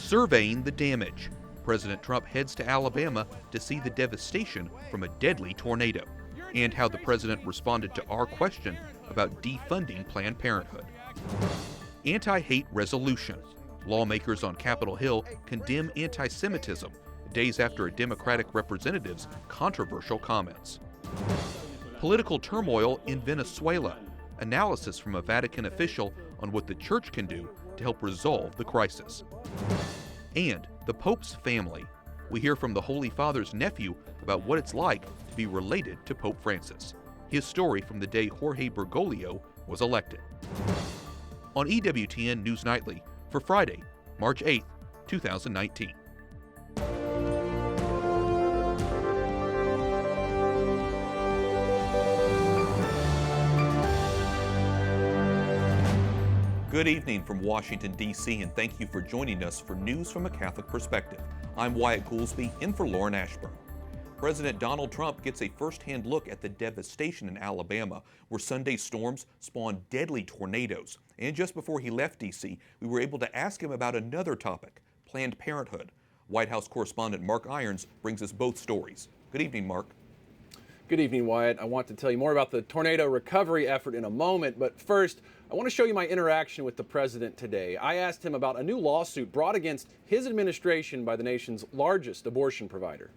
Surveying the damage. President Trump heads to Alabama to see the devastation from a deadly tornado, and how the president responded to our question about defunding Planned Parenthood. Anti-hate resolution. Lawmakers on Capitol Hill condemn anti-Semitism days after a Democratic representative's controversial comments. Political turmoil in Venezuela. Analysis from a Vatican official on what the church can do to help resolve the crisis. And the Pope's family. We hear from the Holy Father's nephew about what it's like to be related to Pope Francis. His story from the day Jorge Bergoglio was elected. On EWTN News Nightly for Friday, March 8, 2019. Good evening from Washington, D.C., and thank you for joining us for News from a Catholic Perspective. I'm Wyatt Goolsby, in for Lauren Ashburn. President Donald Trump gets a first-hand look at the devastation in Alabama, where Sunday's storms spawned deadly tornadoes. And just before he left D.C., we were able to ask him about another topic, Planned Parenthood. White House correspondent Mark Irons brings us both stories. Good evening, Mark. Good evening, Wyatt. I want to tell you more about the tornado recovery effort in a moment, but first, I want to show you my interaction with the president today. I asked him about a new lawsuit brought against his administration by the nation's largest abortion provider.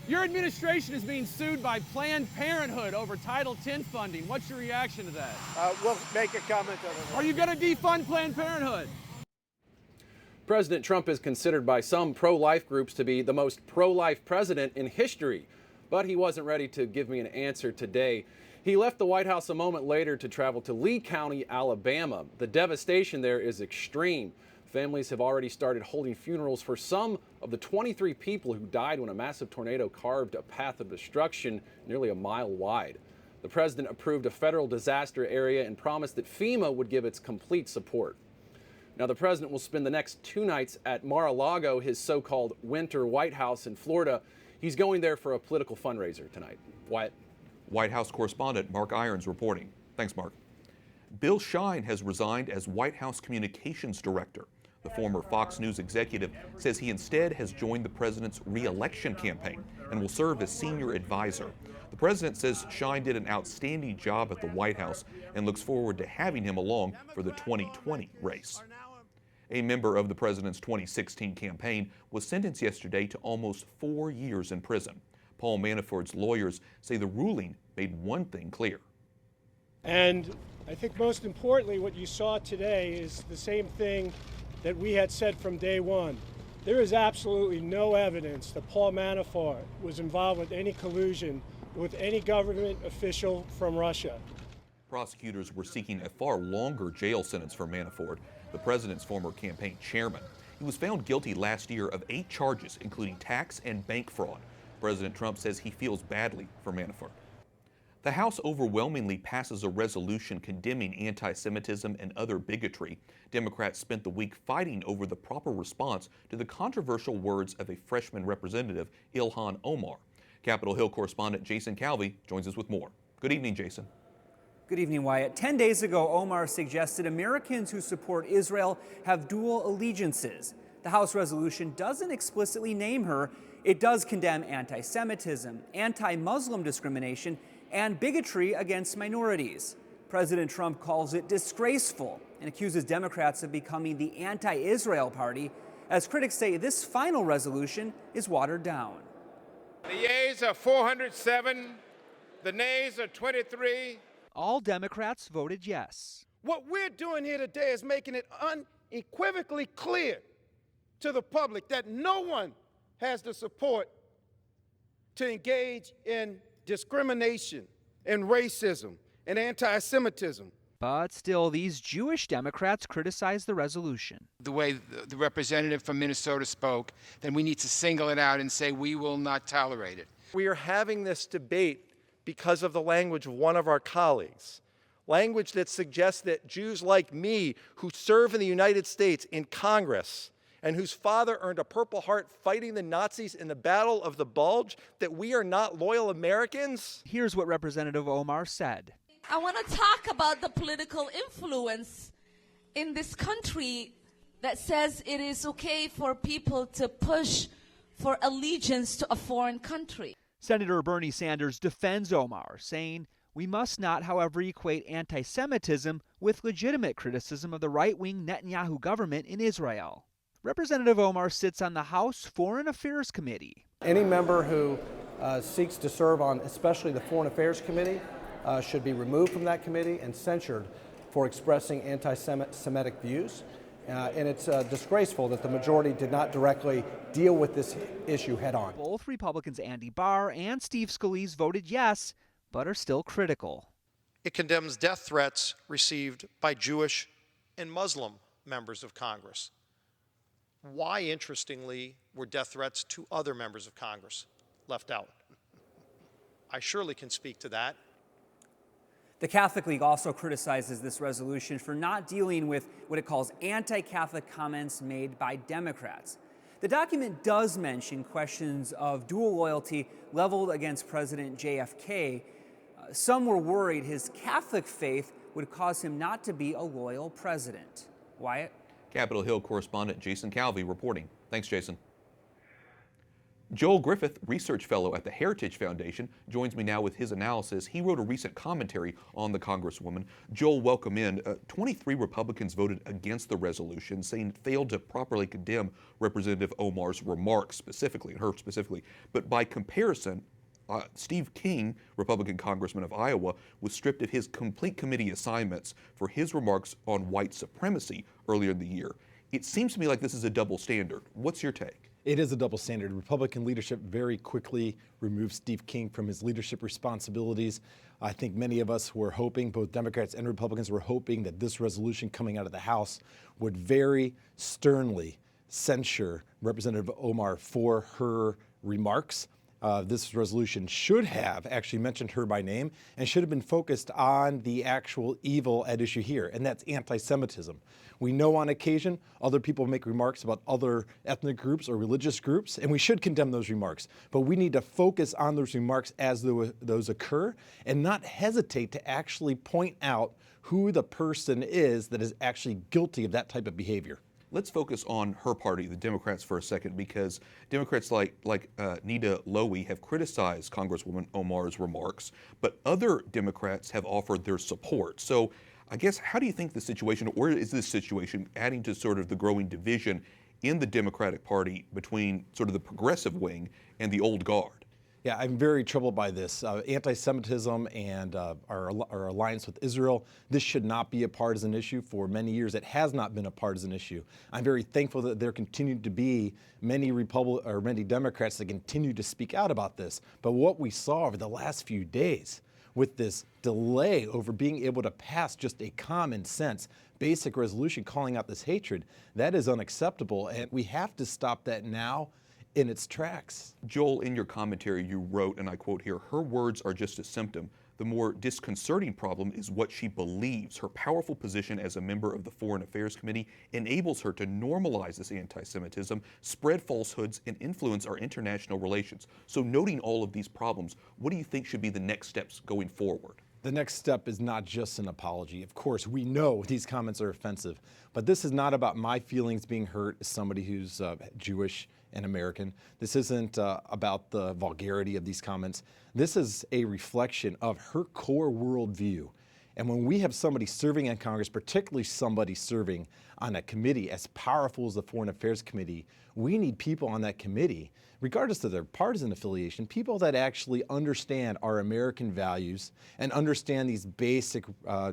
Your administration is being sued by Planned Parenthood over Title X funding. What's your reaction to that? We'll make a comment on it. Are you going to defund Planned Parenthood? President Trump is considered by some pro-life groups to be the most pro-life president in history, but he wasn't ready to give me an answer today. He left the White House a moment later to travel to Lee County, Alabama. The devastation there is extreme. Families have already started holding funerals for some of the 23 people who died when a massive tornado carved a path of destruction nearly a mile wide. The president approved a federal disaster area and promised that FEMA would give its complete support. Now, the president will spend the next 2 nights at Mar-a-Lago, his so-called winter White House in Florida. He's going there for a political fundraiser tonight. Wyatt. White House correspondent Mark Irons reporting. Thanks, Mark. Bill Cheyne has resigned as White House communications director. The former Fox News executive says he instead has joined the president's re-election campaign and will serve as senior advisor. The president says Cheyne did an outstanding job at the White House and looks forward to having him along for the 2020 race. A member of the president's 2016 campaign was sentenced yesterday to almost 4 years in prison. Paul Manafort's lawyers say the ruling made one thing clear. And I think most importantly, what you saw today is the same thing that we had said from day one. There is absolutely no evidence that Paul Manafort was involved with any collusion with any government official from Russia. Prosecutors were seeking a far longer jail sentence for Manafort, the president's former campaign chairman. He was found guilty last year of 8 charges, including tax and bank fraud. President Trump says he feels badly for Manafort. The House overwhelmingly passes a resolution condemning anti-Semitism and other bigotry. Democrats spent the week fighting over the proper response to the controversial words of a freshman representative, Ilhan Omar. Capitol Hill correspondent Jason Calvi joins us with more. Good evening, Jason. Good evening, Wyatt. 10 days ago, Omar suggested Americans who support Israel have dual allegiances. The House resolution doesn't explicitly name her. It does condemn anti-Semitism, anti-Muslim discrimination, and bigotry against minorities. President Trump calls it disgraceful and accuses Democrats of becoming the anti-Israel party, as critics say this final resolution is watered down. The yeas are 407, the nays are 23. All Democrats voted yes. What we're doing here today is making it unequivocally clear to the public that no one has the support to engage in discrimination and racism and anti-Semitism. But still, these Jewish Democrats criticize the resolution. The way the representative from Minnesota spoke, then we need to single it out and say we will not tolerate it. We are having this debate because of the language of one of our colleagues. Language that suggests that Jews like me, who serve in the United States in Congress, and whose father earned a Purple Heart fighting the Nazis in the Battle of the Bulge, that we are not loyal Americans? Here's what Representative Omar said. I want to talk about the political influence in this country that says it is okay for people to push for allegiance to a foreign country. Senator Bernie Sanders defends Omar, saying, "We must not, however, equate anti-Semitism with legitimate criticism of the right-wing Netanyahu government in Israel." Representative Omar sits on the House Foreign Affairs Committee. Any member who seeks to serve on especially the Foreign Affairs Committee should be removed from that committee and censured for expressing anti-Semitic views. And it's disgraceful that the majority did not directly deal with this issue head on. Both Republicans Andy Barr and Steve Scalise voted yes, but are still critical. It condemns death threats received by Jewish and Muslim members of Congress. Why, interestingly, were death threats to other members of Congress left out? I surely can speak to that. The Catholic League also criticizes this resolution for not dealing with what it calls anti-Catholic comments made by Democrats. The document does mention questions of dual loyalty leveled against President JFK. Some were worried his Catholic faith would cause him not to be a loyal president. Wyatt? Capitol Hill correspondent Jason Calvi reporting. Thanks, Jason. Joel Griffith, research fellow at the Heritage Foundation, joins me now with his analysis. He wrote a recent commentary on the Congresswoman. Joel, welcome in. 23 Republicans voted against the resolution, saying it failed to properly condemn Representative Omar's remarks specifically, and her specifically. But by comparison, Steve King, Republican congressman of Iowa, was stripped of his complete committee assignments for his remarks on white supremacy earlier in the year. It seems to me like this is a double standard. What's your take? It is a double standard. Republican leadership very quickly removed Steve King from his leadership responsibilities. I think many of us were hoping, both Democrats and Republicans were hoping, that this resolution coming out of the House would very sternly censure Representative Omar for her remarks. This resolution should have actually mentioned her by name and should have been focused on the actual evil at issue here, and that's anti-Semitism. We know on occasion other people make remarks about other ethnic groups or religious groups, and we should condemn those remarks. But we need to focus on those remarks as those occur and not hesitate to actually point out who the person is that is actually guilty of that type of behavior. Let's focus on her party, the Democrats, for a second, because Democrats like Nita Lowey have criticized Congresswoman Omar's remarks, but other Democrats have offered their support. So I guess, how do you think the situation, or is this situation adding to sort of the growing division in the Democratic Party between sort of the progressive wing and the old guard? Yeah, I'm very troubled by this. Anti-Semitism and our alliance with Israel, this should not be a partisan issue. For many years, it has not been a partisan issue. I'm very thankful that there continue to be many Democrats that continue to speak out about this. But what we saw over the last few days with this delay over being able to pass just a common sense, basic resolution calling out this hatred, that is unacceptable, and we have to stop that now in its tracks. Joel, in your commentary you wrote, and I quote here, "Her words are just a symptom. The more disconcerting problem is what she believes. Her powerful position as a member of the Foreign Affairs Committee enables her to normalize this anti-Semitism, spread falsehoods, and influence our international relations." So noting all of these problems, what do you think should be the next steps going forward? The next step is not just an apology. Of course, we know these comments are offensive, but this is not about my feelings being hurt as somebody who's Jewish and American. This isn't about the vulgarity of these comments. This is a reflection of her core worldview. And when we have somebody serving in Congress, particularly somebody serving on a committee as powerful as the Foreign Affairs Committee, we need people on that committee, regardless of their partisan affiliation, people that actually understand our American values and understand these basic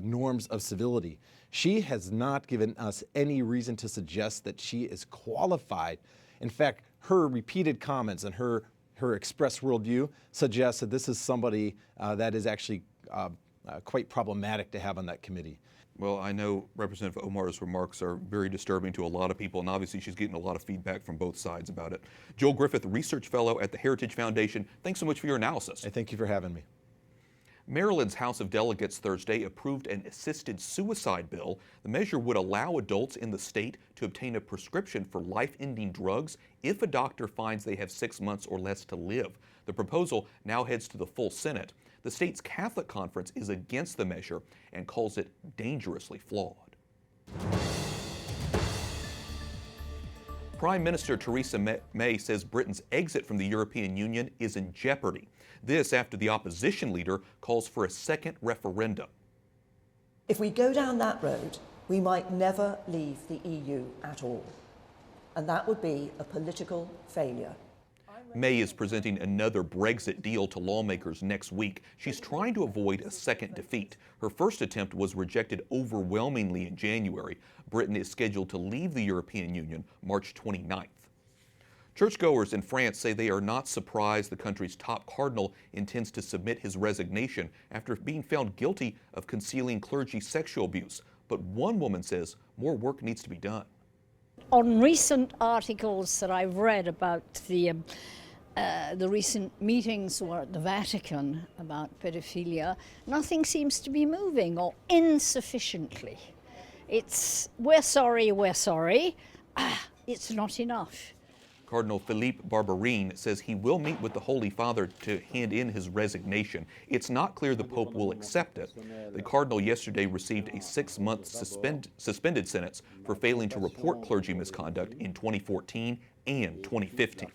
norms of civility. She has not given us any reason to suggest that she is qualified. In fact, her repeated comments and her expressed worldview suggests that this is somebody that is actually quite problematic to have on that committee. Well, I know Representative Omar's remarks are very disturbing to a lot of people, and obviously she's getting a lot of feedback from both sides about it. Joel Griffith, research fellow at the Heritage Foundation, thanks so much for your analysis. I thank you for having me. Maryland's House of Delegates Thursday approved an assisted suicide bill. The measure would allow adults in the state to obtain a prescription for life-ending drugs if a doctor finds they have 6 months or less to live. The proposal now heads to the full Senate. The state's Catholic Conference is against the measure and calls it dangerously flawed. Prime Minister Theresa May says Britain's exit from the European Union is in jeopardy. This after the opposition leader calls for a second referendum. If we go down that road, we might never leave the EU at all. And that would be a political failure. May is presenting another Brexit deal to lawmakers next week. She's trying to avoid a second defeat. Her first attempt was rejected overwhelmingly in January. Britain is scheduled to leave the European Union March 29th. Churchgoers in France say they are not surprised the country's top cardinal intends to submit his resignation after being found guilty of concealing clergy sexual abuse. But one woman says more work needs to be done. On recent articles that I've read about the recent meetings at the Vatican about pedophilia, nothing seems to be moving, or insufficiently. It's, we're sorry, it's not enough. Cardinal Philippe Barbarin says he will meet with the Holy Father to hand in his resignation. It's not clear the Pope will accept it. The Cardinal yesterday received a 6-month suspended sentence for failing to report clergy misconduct in 2014 and 2015.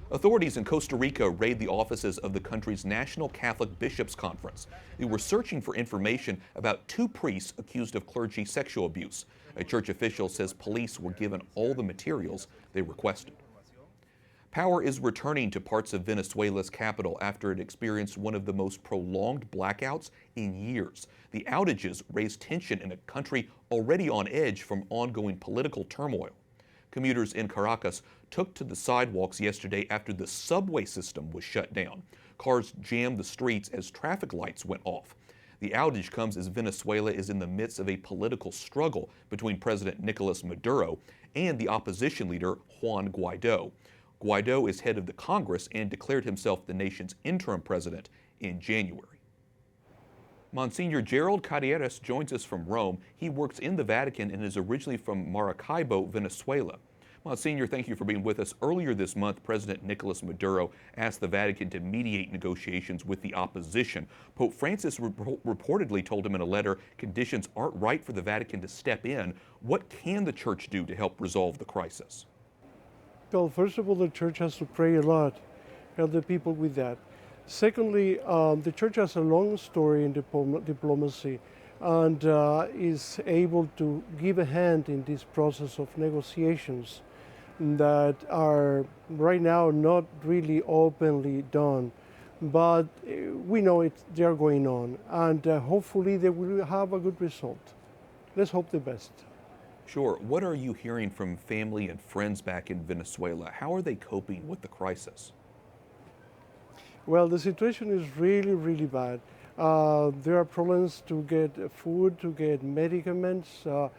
Authorities in Costa Rica raid the offices of the country's National Catholic Bishops' Conference. They were searching for information about 2 priests accused of clergy sexual abuse. A church official says police were given all the materials they requested. Power is returning to parts of Venezuela's capital after it experienced one of the most prolonged blackouts in years. The outages raised tension in a country already on edge from ongoing political turmoil. Commuters in Caracas took to the sidewalks yesterday after the subway system was shut down. Cars jammed the streets as traffic lights went off. The outage comes as Venezuela is in the midst of a political struggle between President Nicolas Maduro and the opposition leader Juan Guaido. Guaido is head of the Congress and declared himself the nation's interim president in January. Msgr. Gerald Cadieres joins us from Rome. He works in the Vatican and is originally from Maracaibo, Venezuela. Msgr., thank you for being with us. Earlier this month, President Nicolas Maduro asked the Vatican to mediate negotiations with the opposition. Pope Francis reportedly told him in a letter conditions aren't right for the Vatican to step in. What can the Church do to help resolve the crisis? Well, first of all, the Church has to pray a lot, help the people with that. Secondly, the Church has a long story in diplomacy and is able to give a hand in this process of negotiations that are right now not really openly done, but we know they are going on, and hopefully they will have a good result. Let's hope the best. Sure. What are you hearing from family and friends back in Venezuela? How are they coping with the crisis? Well, the situation is really, really bad. There are problems to get food, to get medicaments. There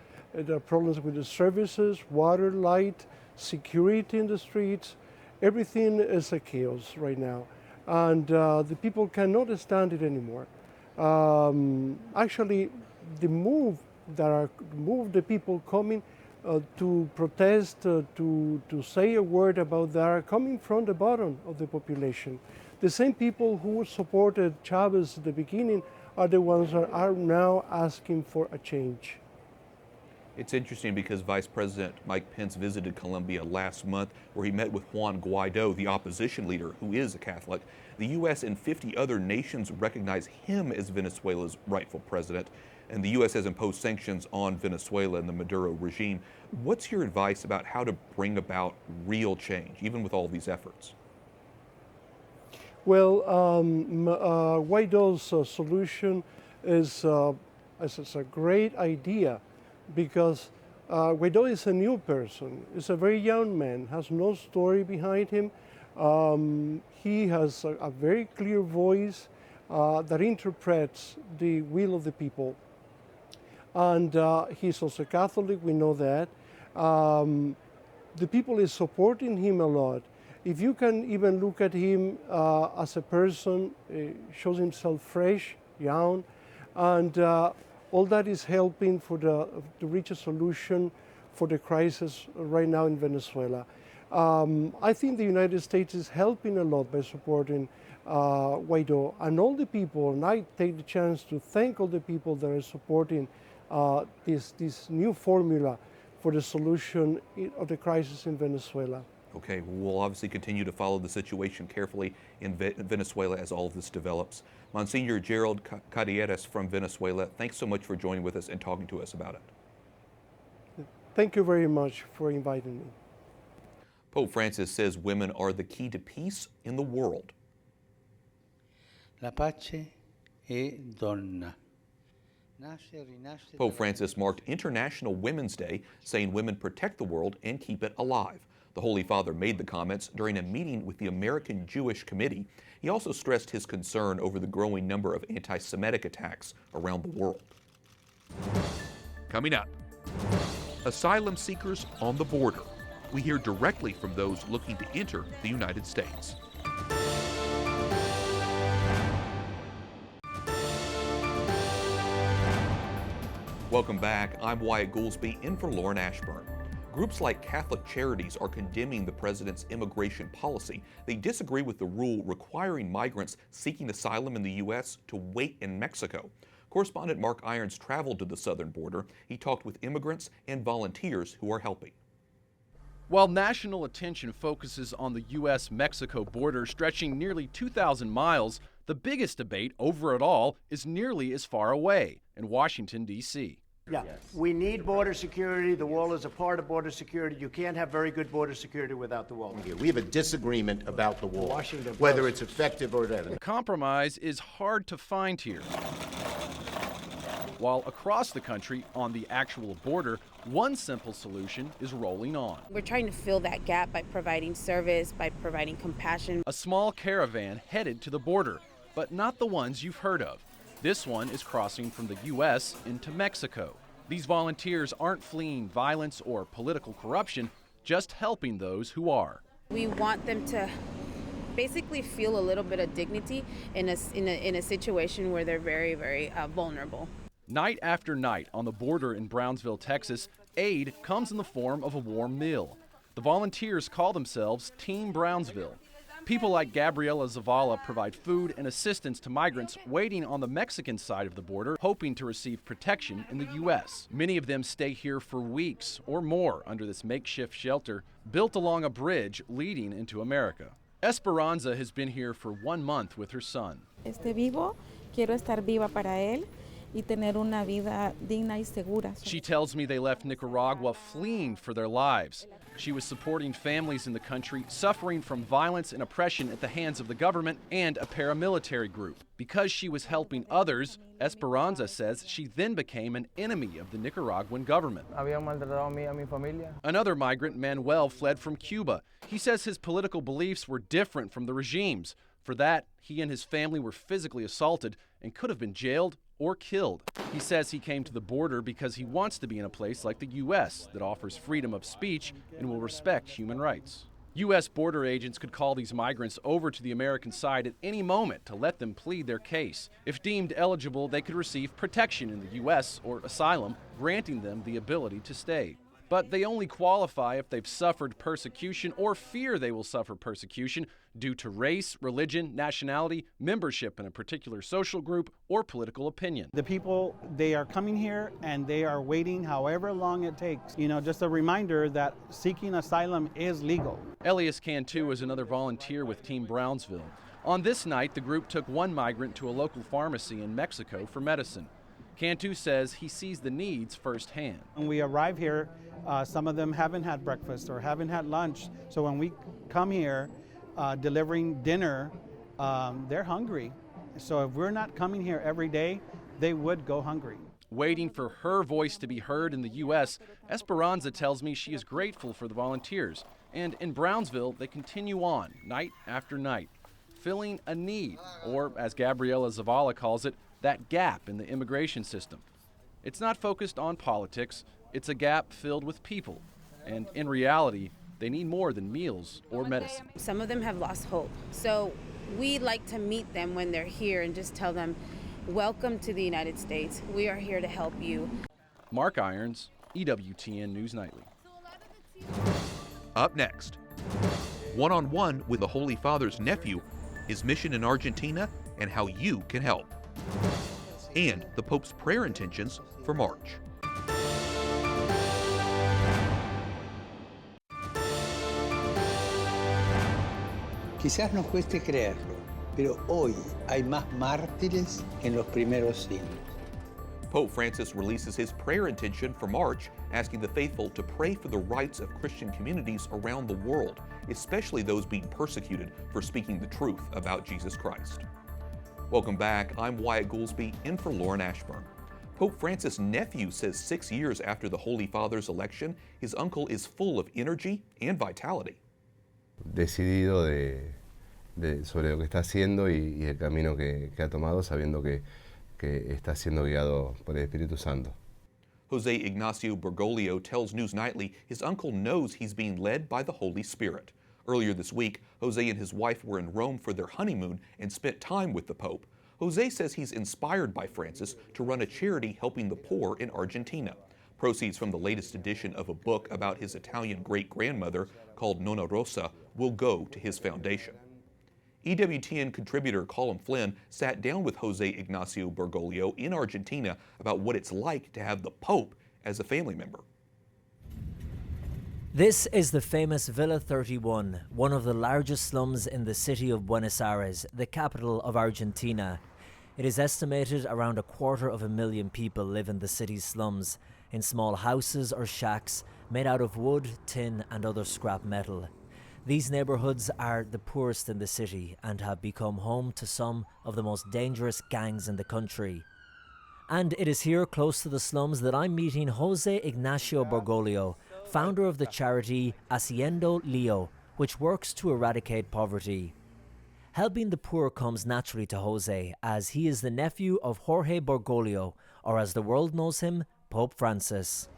are problems with the services, water, light, security in the streets. Everything is a chaos right now. And the people cannot stand it anymore. Actually, the move the people coming to protest, to say a word about that are coming from the bottom of the population. The same people who supported Chavez at the beginning are the ones that are now asking for a change. It's interesting because Vice President Mike Pence visited Colombia last month where he met with Juan Guaido, the opposition leader who is a Catholic. The U.S. and 50 other nations recognize him as Venezuela's rightful president, and the U.S. has imposed sanctions on Venezuela and the Maduro regime. What's your advice about how to bring about real change, even with all these efforts? Well, Guaido's solution is a great idea because Guaido is a new person. He's a very young man, has no story behind him. He has a very clear voice that interprets the will of the people. And he's also Catholic, we know that. The people is supporting him a lot. If you can even look at him as a person, shows himself fresh, young, and all that is helping to reach a solution for the crisis right now in Venezuela. I think the United States is helping a lot by supporting Guaido and all the people, and I take the chance to thank all the people that are supporting this new formula for the solution of the crisis in Venezuela. Okay, we'll obviously continue to follow the situation carefully in Venezuela as all of this develops. Msgr Gerald Cadieres from Venezuela, thanks so much for joining with us and talking to us about it. Thank you very much for inviting me. Pope Francis says women are the key to peace in the world. La pace è donna. Pope Francis marked International Women's Day, saying women protect the world and keep it alive. The Holy Father made the comments during a meeting with the American Jewish Committee. He also stressed his concern over the growing number of anti-Semitic attacks around the world. Coming up, asylum seekers on the border. We hear directly from those looking to enter the United States. Welcome back. I'm Wyatt Goolsby, in for Lauren Ashburn. Groups like Catholic Charities are condemning the president's immigration policy. They disagree with the rule requiring migrants seeking asylum in the U.S. to wait in Mexico. Correspondent Mark Irons traveled to the southern border. He talked with immigrants and volunteers who are helping. While national attention focuses on the U.S.-Mexico border stretching nearly 2,000 miles, the biggest debate over it all is nearly as far away, in Washington, D.C. Yeah, we need border security. The wall is a part of border security. You can't have very good border security without the wall. We have a disagreement about the wall, whether it's effective or not. Compromise is hard to find here. While across the country, on the actual border, one simple solution is rolling on. We're trying to fill that gap by providing service, by providing compassion. A small caravan headed to the border, but not the ones you've heard of. This one is crossing from the U.S. into Mexico. These volunteers aren't fleeing violence or political corruption, just helping those who are. We want them to basically feel a little bit of dignity in a situation where they're very, very vulnerable. Night after night on the border in Brownsville, Texas, aid comes in the form of a warm meal. The volunteers call themselves Team Brownsville. People like Gabriela Zavala provide food and assistance to migrants waiting on the Mexican side of the border, hoping to receive protection in the U.S. Many of them stay here for weeks or more under this makeshift shelter built along a bridge leading into America. Esperanza has been here for 1 month with her son. Vivo, quiero estar viva para él. Y tener una vida digna y segura. She tells me they left Nicaragua fleeing for their lives. She was supporting families in the country suffering from violence and oppression at the hands of the government and a paramilitary group. Because she was helping others, Esperanza says she then became an enemy of the Nicaraguan government. Another migrant, Manuel, fled from Cuba. He says his political beliefs were different from the regime's. For that, he and his family were physically assaulted and could have been jailed or killed. He says he came to the border because he wants to be in a place like the U.S. that offers freedom of speech and will respect human rights. U.S. border agents could call these migrants over to the American side at any moment to let them plead their case. If deemed eligible, they could receive protection in the U.S. or asylum, granting them the ability to stay. But they only qualify if they've suffered persecution or fear they will suffer persecution due to race, religion, nationality, membership in a particular social group, or political opinion. The people, they are coming here and they are waiting however long it takes. Just a reminder that seeking asylum is legal. Elias Cantu is another volunteer with Team Brownsville. On this night, the group took one migrant to a local pharmacy in Mexico for medicine. Cantu says he sees the needs firsthand. When we arrive here, some of them haven't had breakfast or haven't had lunch. So when we come here delivering dinner, they're hungry. So if we're not coming here every day, they would go hungry. Waiting for her voice to be heard in the U.S., Esperanza tells me she is grateful for the volunteers. And in Brownsville, they continue on night after night, filling a need, or as Gabriela Zavala calls it, that gap in the immigration system. It's not focused on politics, it's a gap filled with people. And in reality, they need more than meals or medicine. Some of them have lost hope. So we like to meet them when they're here and just tell them, welcome to the United States. We are here to help you. Mark Irons, EWTN News Nightly. Up next, one-on-one with the Holy Father's nephew, his mission in Argentina, and how you can help. And the Pope's prayer intentions for March. Quizás nos cueste creerlo, pero hoy hay más mártires que en los primeros siglos. Pope Francis releases his prayer intention for March, asking the faithful to pray for the rights of Christian communities around the world, especially those being persecuted for speaking the truth about Jesus Christ. Welcome back. I'm Wyatt Goolsby, in for Lauren Ashburn. Pope Francis' nephew says 6 years after the Holy Father's election, his uncle is full of energy and vitality. Decidido sobre lo que está haciendo y el camino que ha tomado, sabiendo que está siendo guiado por el Espíritu Santo. Jose Ignacio Bergoglio tells News Nightly his uncle knows he's being led by the Holy Spirit. Earlier this week, Jose and his wife were in Rome for their honeymoon and spent time with the Pope. Jose says he's inspired by Francis to run a charity helping the poor in Argentina. Proceeds from the latest edition of a book about his Italian great-grandmother called Nonna Rosa will go to his foundation. EWTN contributor Colin Flynn sat down with Jose Ignacio Bergoglio in Argentina about what it's like to have the Pope as a family member. This is the famous Villa 31, one of the largest slums in the city of Buenos Aires, the capital of Argentina. It is estimated around 250,000 people live in the city's slums, in small houses or shacks made out of wood, tin and other scrap metal. These neighbourhoods are the poorest in the city and have become home to some of the most dangerous gangs in the country. And it is here, close to the slums, that I'm meeting Jose Ignacio Bergoglio, founder of the charity Haciendo Lío, which works to eradicate poverty. Helping the poor comes naturally to Jose, as he is the nephew of Jorge Bergoglio, or as the world knows him, Pope Francis.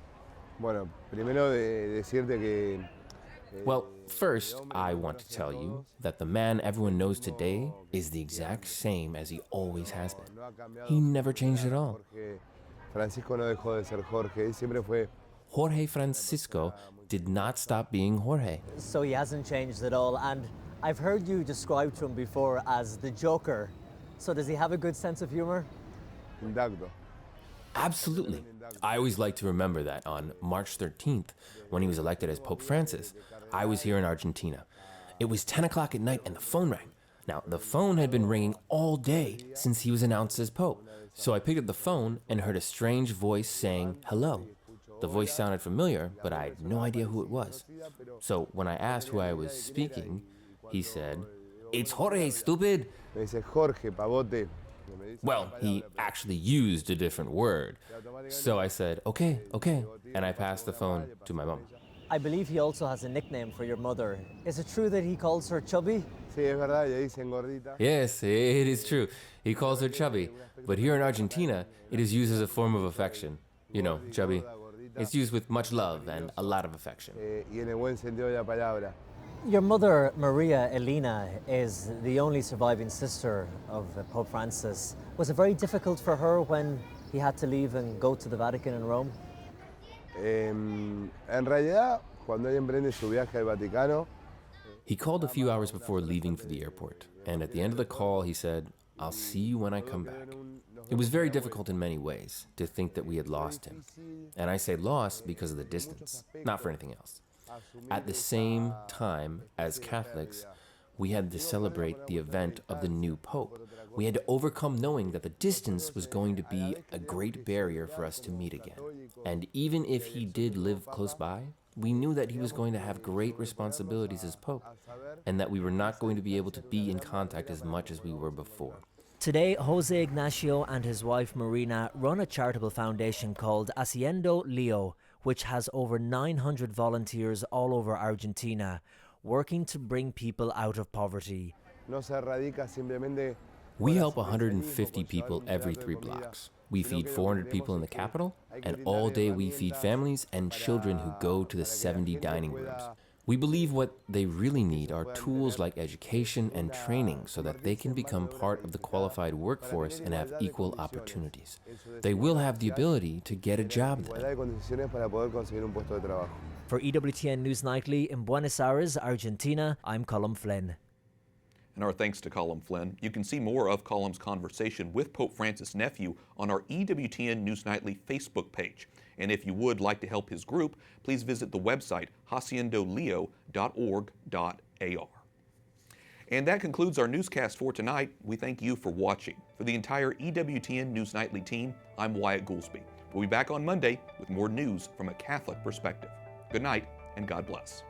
Bueno, primero decirte que Well, first, I want to tell you that the man everyone knows today is the exact same as he always has been. He never changed at all. Francisco no dejó de ser Jorge, él siempre fue. Jorge Francisco did not stop being Jorge. So he hasn't changed at all, and I've heard you describe to him before as the Joker. So does he have a good sense of humor? Intacto. Absolutely. I always like to remember that on March 13th, when he was elected as Pope Francis, I was here in Argentina. It was 10 o'clock at night and the phone rang. Now, the phone had been ringing all day since he was announced as Pope. So I picked up the phone and heard a strange voice saying, hello. The voice sounded familiar, but I had no idea who it was. So when I asked who I was speaking, he said, "It's Jorge, stupid." Me dice Jorge, pavote. Well, he actually used a different word. So I said, okay, and I passed the phone to my mom. I believe he also has a nickname for your mother. Is it true that he calls her Chubby? Sí, es verdad, ella dice gordita. Yes, it is true. He calls her Chubby, but here in Argentina, it is used as a form of affection. You know, Chubby. It's used with much love and a lot of affection. Y en el buen sentido de la palabra. Your mother, Maria Elena, is the only surviving sister of Pope Francis. Was it very difficult for her when he had to leave and go to the Vatican in Rome? En realidad, cuando ella emprende su viaje al Vaticano, he called a few hours before leaving for the airport, and at the end of the call, he said, "I'll see you when I come back." It was very difficult in many ways to think that we had lost him. And I say lost because of the distance, not for anything else. At the same time, as Catholics, we had to celebrate the event of the new Pope. We had to overcome knowing that the distance was going to be a great barrier for us to meet again. And even if he did live close by, we knew that he was going to have great responsibilities as Pope, and that we were not going to be able to be in contact as much as we were before. Today, Jose Ignacio and his wife Marina run a charitable foundation called Haciendo Lío, which has over 900 volunteers all over Argentina, working to bring people out of poverty. We help 150 people every 3 blocks. We feed 400 people in the capital, and all day we feed families and children who go to the 70 dining rooms. We believe what they really need are tools like education and training so that they can become part of the qualified workforce and have equal opportunities. They will have the ability to get a job then. For EWTN News Nightly in Buenos Aires, Argentina, I'm Colin Flynn. And our thanks to Colin Flynn. You can see more of Colin's conversation with Pope Francis' nephew on our EWTN News Nightly Facebook page. And if you would like to help his group, please visit the website haciendoleo.org.ar. And that concludes our newscast for tonight. We thank you for watching. For the entire EWTN News Nightly team, I'm Wyatt Goolsby. We'll be back on Monday with more news from a Catholic perspective. Good night, and God bless.